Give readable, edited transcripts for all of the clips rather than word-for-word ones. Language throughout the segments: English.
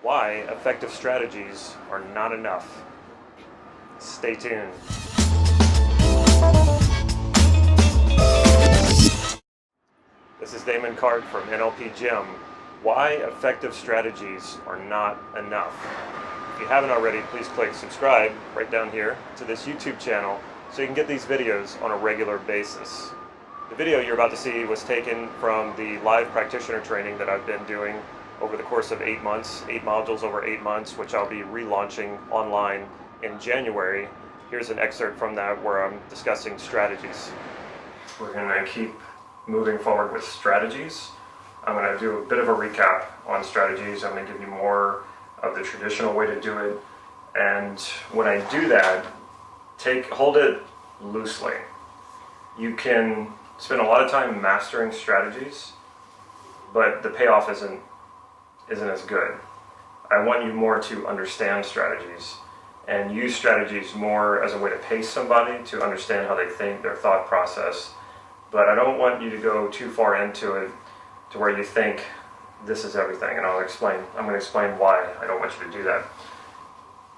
Why effective strategies are not enough. Stay tuned. This is Damon Cart from NLP Gym. Why effective strategies are not enough. If you haven't already, please click subscribe right down here to this YouTube channel so you can get these videos on a regular basis. The video you're about to see was taken from the live practitioner training that I've been doing over the course of 8 months, 8 modules over 8 months, which I'll be relaunching online in January. Here's an excerpt from that where I'm discussing strategies. We're going to keep moving forward with strategies. I'm going to do a bit of a recap on strategies. I'm going to give you more of the traditional way to do it. And when I do that, hold it loosely. You can spend a lot of time mastering strategies, but the payoff isn't as good. I want you more to understand strategies and use strategies more as a way to pace somebody, to understand how they think, their thought process. But I don't want you to go too far into it to where you think this is everything, and I'm going to explain why I don't want you to do that.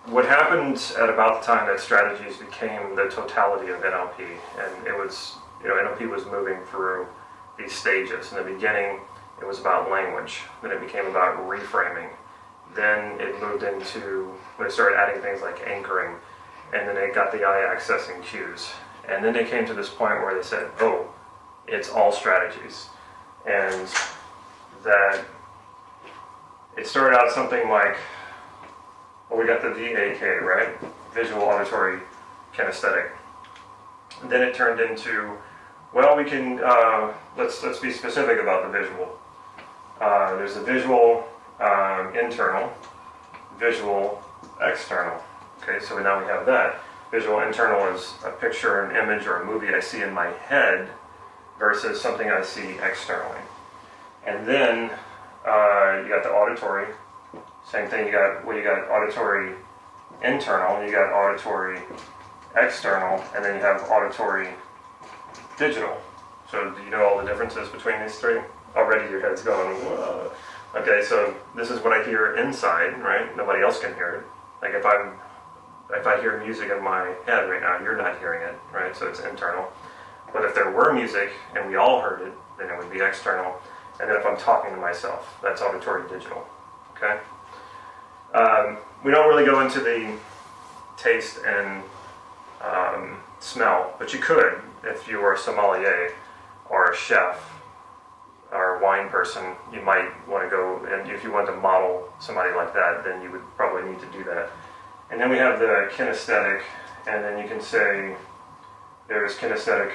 What happened at about the time that strategies became the totality of NLP, and it was, NLP was moving through these stages. In the beginning, it was about language. Then it became about reframing. Then it moved into, when it started adding things like anchoring, and then it got the eye accessing cues. And then they came to this point where they said, oh, it's all strategies. And that it started out something like, well, we got the VAK, right? Visual, auditory, kinesthetic. And then it turned into, well, we can, let's be specific about the visual. There's a visual internal, visual external. Okay, so now we have that. Visual internal is a picture, an image, or a movie I see in my head versus something I see externally. And then you got the auditory. Same thing. You got auditory internal, you got auditory external, and then you have auditory digital. So do you know all the differences between these three? Already your head's going, whoa. Okay, so this is what I hear inside, right? Nobody else can hear it. Like if I hear music in my head right now, you're not hearing it, right? So it's internal. But if there were music and we all heard it, then it would be external. And then if I'm talking to myself, that's auditory digital, okay? We don't really go into the taste and smell, but you could if you were a sommelier or a chef or a wine person. You might want to go, and if you want to model somebody like that, then you would probably need to do that. And then we have the kinesthetic, and then you can say there's kinesthetic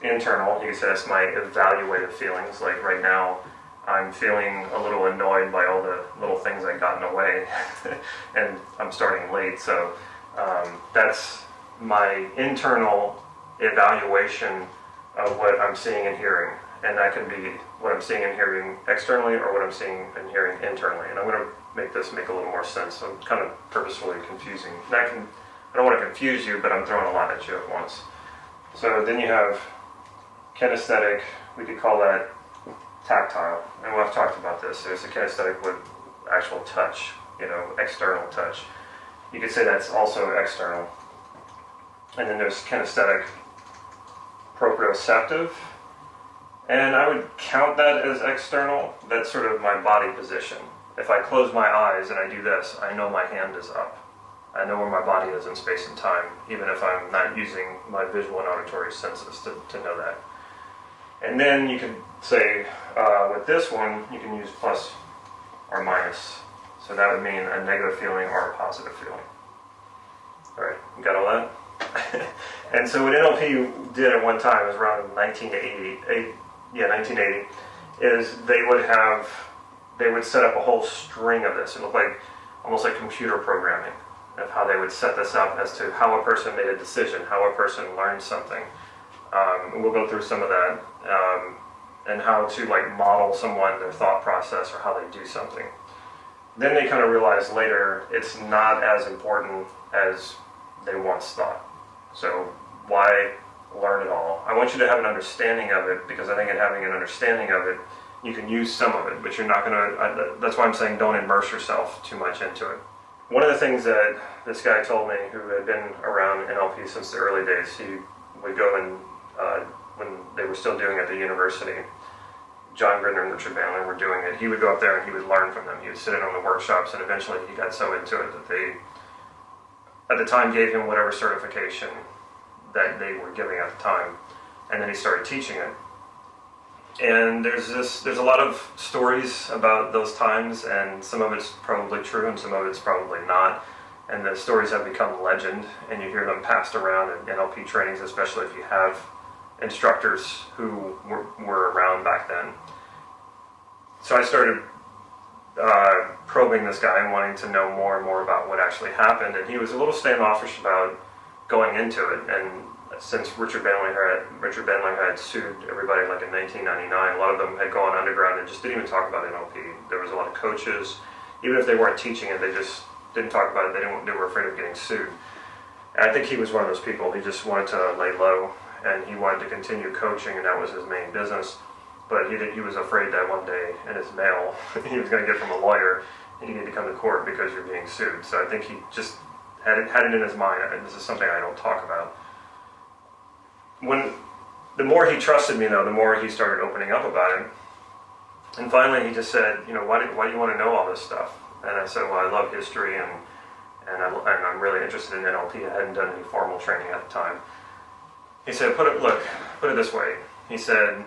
internal. You can say that's my evaluative feelings. Like right now, I'm feeling a little annoyed by all the little things I got in the way, and I'm starting late, so that's my internal evaluation of what I'm seeing and hearing, and that can be what I'm seeing and hearing externally or what I'm seeing and hearing internally. And I'm going to make this make a little more sense. I'm kind of purposefully confusing. I don't want to confuse you, but I'm throwing a lot at you at once. So then you have kinesthetic, we could call that tactile, and we've talked about this. There's a kinesthetic with actual touch, external touch. You could say that's also external. And then there's kinesthetic proprioceptive, and I would count that as external. That's sort of my body position. If I close my eyes and I do this, I know my hand is up. I know where my body is in space and time, even if I'm not using my visual and auditory senses to know that. And then you can say, with this one, you can use plus or minus. So that would mean a negative feeling or a positive feeling. All right, you got all that? And so what NLP did at one time, it was around 1980, is they would set up a whole string of this. It looked like almost like computer programming of how they would set this up as to how a person made a decision, how a person learned something. We'll go through some of that, and how to model someone, their thought process, or how they do something. Then they kind of realized later it's not as important as they once thought. So why learn it all? I want you to have an understanding of it, because I think in having an understanding of it, You can use some of it, but you're not going to, that's why I'm saying don't immerse yourself too much into it. One of the things that this guy told me, who had been around NLP since the early days, he would go and, when they were still doing it at the university, John Brennan and Richard Bandler were doing it, he would go up there and he would learn from them. He would sit in on the workshops, and eventually he got so into it that they, at the time, gave him whatever certification that they were giving at the time, and then he started teaching it. And there's a lot of stories about those times, and some of it's probably true and some of it's probably not. And the stories have become legend, and you hear them passed around in NLP trainings, especially if you have instructors who were around back then. So I started probing this guy and wanting to know more and more about what actually happened, and he was a little standoffish about going into it. And since Richard Bandler had sued everybody like in 1999, a lot of them had gone underground and just didn't even talk about NLP. There was a lot of coaches, even if they weren't teaching it, they just didn't talk about it. They were afraid of getting sued. And I think he was one of those people. He just wanted to lay low, and he wanted to continue coaching, and that was his main business. But he was afraid that one day in his mail he was going to get from a lawyer, and you need to come to court because you're being sued. So I think he just had it in his mind. And this is something I don't talk about. The more he trusted me, though, the more he started opening up about it. And finally, he just said, why do you want to know all this stuff? And I said, well, I love history, and I'm really interested in NLP. I hadn't done any formal training at the time. He said, put it this way. He said,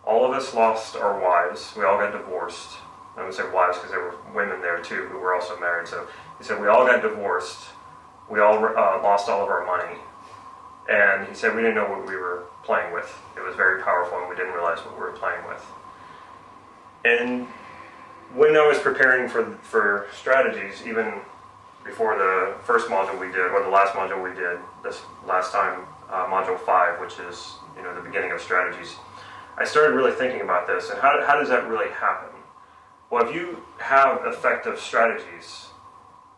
all of us lost our wives. We all got divorced. I'm going to say wives because there were women there too who were also married. So he said, we all got divorced. We all lost all of our money. And he said, we didn't know what we were playing with. It was very powerful, and we didn't realize what we were playing with. And when I was preparing for strategies, even before the first module we did, or the last module we did, this last time, module 5, which is the beginning of strategies, I started really thinking about this, and how does that really happen? Well, if you have effective strategies,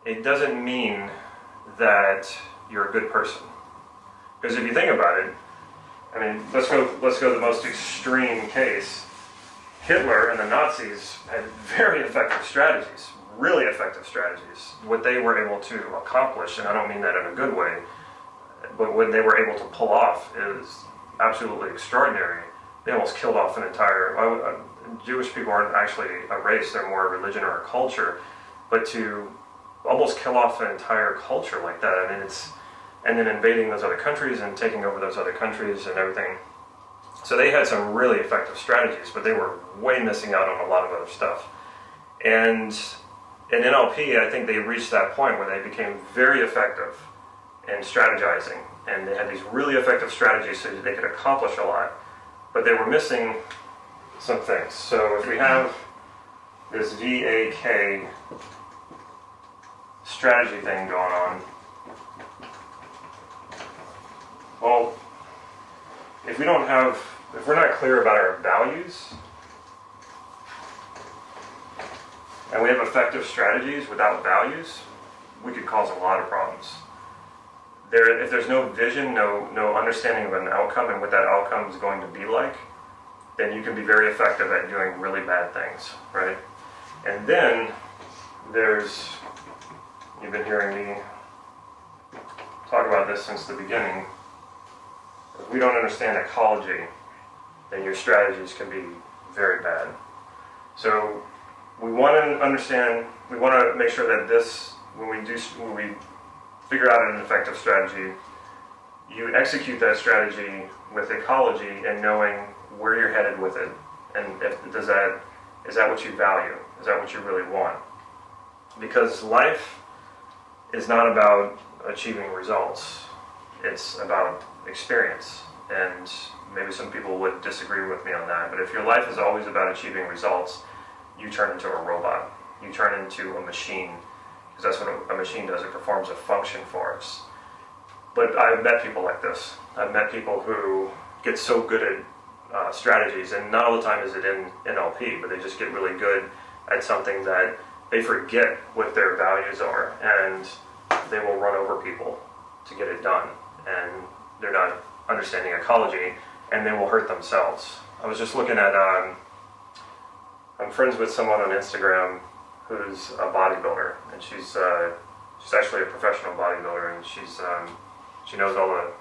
it doesn't mean that you're a good person. Because if you think about it, let's go the most extreme case. Hitler and the Nazis had very effective strategies, really effective strategies. What they were able to accomplish, and I don't mean that in a good way, but what they were able to pull off is absolutely extraordinary. They almost killed off an entire... Jewish people aren't actually a race, they're more a religion or a culture, but to almost kill off an entire culture like that, and then invading those other countries and taking over those other countries and everything. So they had some really effective strategies, but they were way missing out on a lot of other stuff. And in NLP, I think they reached that point where they became very effective in strategizing, and they had these really effective strategies so that they could accomplish a lot, but they were missing some things. So if we have this VAK strategy thing going on, well, if we're not clear about our values, and we have effective strategies without values, we could cause a lot of problems. If there's no vision, no understanding of an outcome and what that outcome is going to be like, then you can be very effective at doing really bad things, right? And then you've been hearing me talk about this since the beginning. If we don't understand ecology, then your strategies can be very bad. So we want to make sure that when we figure out an effective strategy, you execute that strategy with ecology and knowing where you're headed with it, and is that what you value? Is that what you really want? Because life is not about achieving results. It's about experience, and maybe some people would disagree with me on that, but if your life is always about achieving results, you turn into a robot. You turn into a machine, because that's what a machine does. It performs a function for us. But I've met people like this. I've met people who get so good at strategies, and not all the time is it in NLP, but they just get really good at something that they forget what their values are, and they will run over people to get it done, and they're not understanding ecology, and they will hurt themselves. I was just looking at I'm friends with someone on Instagram who's a bodybuilder, and she's actually a professional bodybuilder, and she knows all the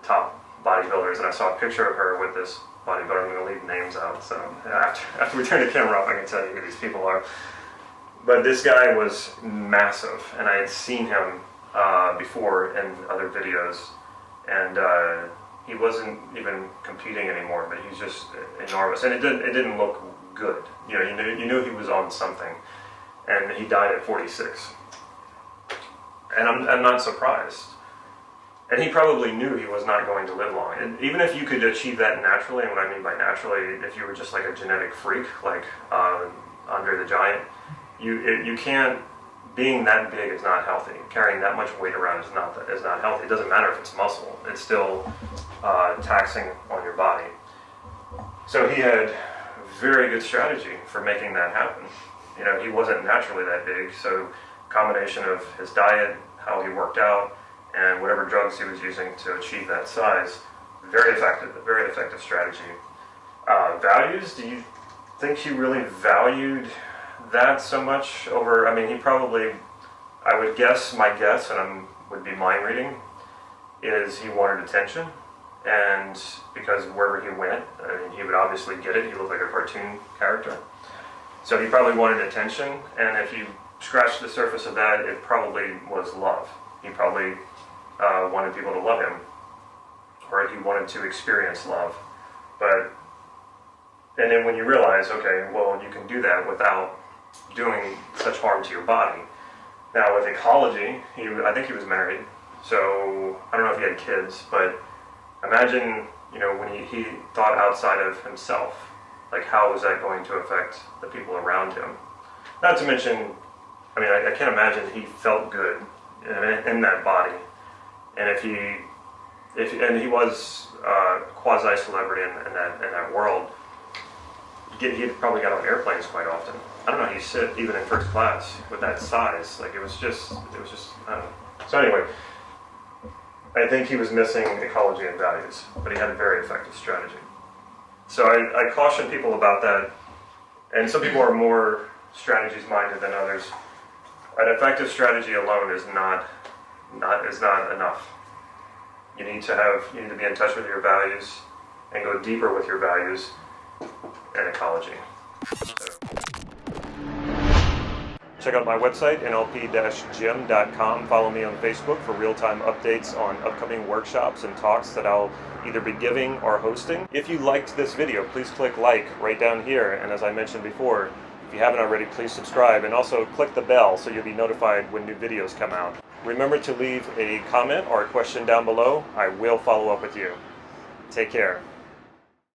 top bodybuilders. And I saw a picture of her with this bodybuilder. I'm going to leave names out, so after we turn the camera off, I can tell you who these people are. But this guy was massive, and I had seen him before in other videos, and he wasn't even competing anymore, but he's just enormous, and it didn't look good. You know, you knew he was on something, and he died at 46. And I'm not surprised. And he probably knew he was not going to live long. And even if you could achieve that naturally, and what I mean by naturally, if you were just like a genetic freak, like Andre the Giant, you can't. Being that big is not healthy. Carrying that much weight around is not healthy. It doesn't matter if it's muscle. It's still taxing on your body. So he had very good strategy for making that happen. You know, he wasn't naturally that big, so combination of his diet, how he worked out, and whatever drugs he was using to achieve that size, very effective strategy. Values, do you think he really valued that so much over, I mean, he probably, I would guess, my guess, and would be mind reading, is he wanted attention, and because wherever he went, I mean, he would obviously get it. He looked like a cartoon character. So he probably wanted attention, and if you scratch the surface of that, it probably was love. He probably wanted people to love him, or he wanted to experience love. And then when you realize, okay, well, you can do that without doing such harm to your body. Now with ecology, I think he was married, so I don't know if he had kids, but imagine, you know, when he thought outside of himself, like how was that going to affect the people around him? Not to mention, I mean, I can't imagine he felt good in that body, and if he was quasi-celebrity in that world, he probably got on airplanes quite often. I don't know how you sit even in first class with that size. Like it was just, I don't know. So anyway, I think he was missing ecology and values, but he had a very effective strategy. So I caution people about that, and some people are more strategies minded than others. An effective strategy alone is not enough. You need to be in touch with your values and go deeper with your values and ecology. So, check out my website, nlp-gym.com. Follow me on Facebook for real-time updates on upcoming workshops and talks that I'll either be giving or hosting. If you liked this video, please click like right down here. And as I mentioned before, if you haven't already, please subscribe. And also click the bell so you'll be notified when new videos come out. Remember to leave a comment or a question down below. I will follow up with you. Take care.